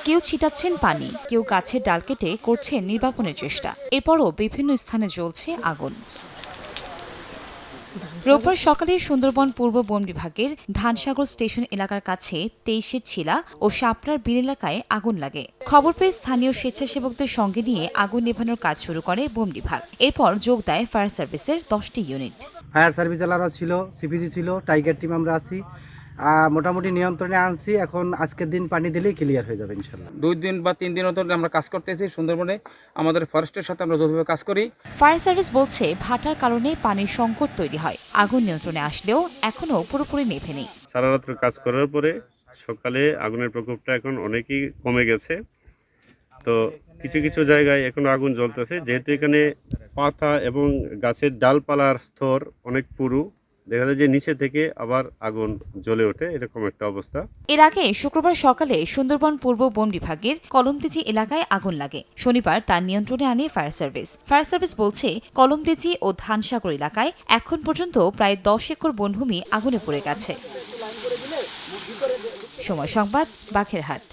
কেউ ছিটাচ্ছেন পানি, কেউ গাছের ডাল কেটে করছেন নির্বাপনের চেষ্টা। এরপরও বিভিন্ন স্থানে জ্বলছে আগুন। রোববার সকালে সুন্দরবন পূর্ব বন বিভাগের ধানসাগর স্টেশন এলাকার কাছে 23-এর ছিলা ও শাপলার বিল এলাকায় আগুন লাগে। খবর পেয়ে স্থানীয় স্বেচ্ছাসেবকদের সঙ্গে নিয়ে আগুন নেভানোর কাজ শুরু করে বন বিভাগ। এরপর যোগ দেয় ফায়ার সার্ভিসের 10টি ইউনিট। ফায়ার সার্ভিস এলাকা ছিল, সিপিজি ছিল, টাইগার টিম আমরা আছি, মোটামুটি নিয়ন্ত্রণে আনছি। এখন আজকের দিন পানি দিলেই ক্লিয়ার হয়ে যাবে ইনশাল্লাহ। 2 দিন বা 3 দিন ধরে আমরা কাজ করতেছি সুন্দরবনে। আমাদের ফরেস্টের সাথে আমরা যৌথভাবে কাজ করি। ফায়ার সার্ভিস বলছে ভাটার কারণে পানির সংকট তৈরি হয়। আগুন নিয়ন্ত্রণে আসলেও এখনও পুরোপুরি নেভেনি। সারা রাত্র কাজ করার পরে সকালে আগুনের প্রকোপটা এখন অনেকই কমে গেছে। তো কিছু কিছু জায়গায় এখন আগুন জ্বলতেছে, যেহেতু এখানে পাতা এবং গাছের ডালপালার স্তর অনেক পুরু, দেখা যায় যে নিচে থেকে আবার আগুন জ্বলে ওঠে, এরকম একটা অবস্থা। এর আগে শুক্রবার সকালে সুন্দরবন পূর্ব বন বিভাগের কলমতেজি এলাকায় আগুন লাগে। শনিবার তার নিয়ন্ত্রণে আনে ফায়ার সার্ভিস। ফায়ার সার্ভিস বলছে কলমতেজি ও ধানসাগর এলাকায় এখন পর্যন্ত প্রায় 10 একর বনভূমি আগুনে পড়ে গেছে। সময় সংবাদ, বাঘেরহাট।